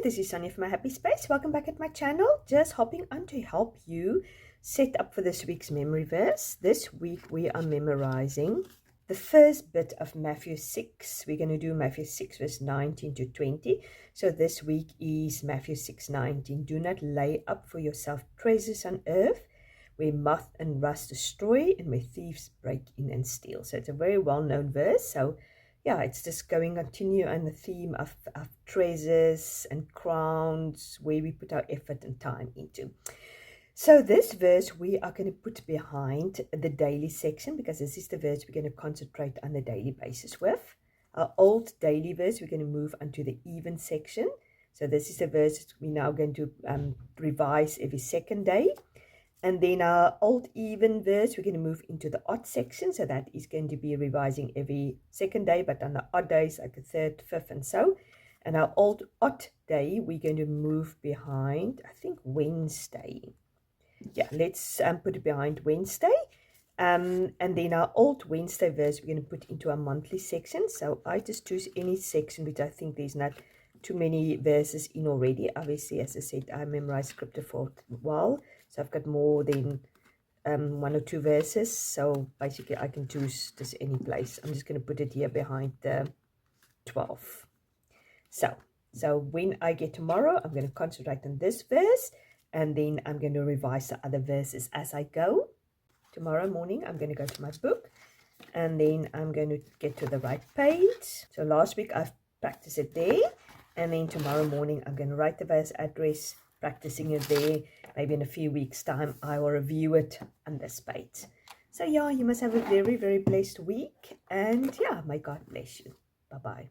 this is Sonia from My Happy Space. Welcome back at my channel. Just hopping on to help you set up for this week's memory verse. This week we are memorizing the first bit of Matthew 6. We're going to do Matthew 6 verse 19 to 20. So this week is Matthew 6:19. Do not lay up for yourself treasures on earth, where moth and rust destroy and where thieves break in and steal. So it's a very well-known verse. So yeah, it's just going continue on the theme of treasures and crowns, where we put our effort and time into. So this verse we are going to put behind the daily section, because this is the verse we're going to concentrate on the daily basis with. Our old daily verse, we're going to move onto the even section. So this is the verse we're now going to revise every second day. And then our old even verse, we're going to move into the odd section. So that is going to be revising every second day, but on the odd days, like the third, fifth, and so. And our old odd day, we're going to move behind, I think, Wednesday. Yeah, let's put it behind Wednesday. And then our old Wednesday verse, we're going to put into our monthly section. So I just choose any section which I think there's not too many verses in already. Obviously, as I said, I memorized scripture for a while, so I've got more than one or two verses. So basically I can choose just any place. I'm just going to put it here behind the 12. So when I get tomorrow, I'm going to concentrate on this verse, and then I'm going to revise the other verses as I go. Tomorrow morning I'm going to go to my book, and then I'm going to get to the right page. So last week I've practiced it there, and then tomorrow morning I'm going to write the verse address, practicing it there. Maybe in a few weeks time I will review it on this page. So yeah, you must have a very, very blessed week, and yeah, may God bless you. Bye bye.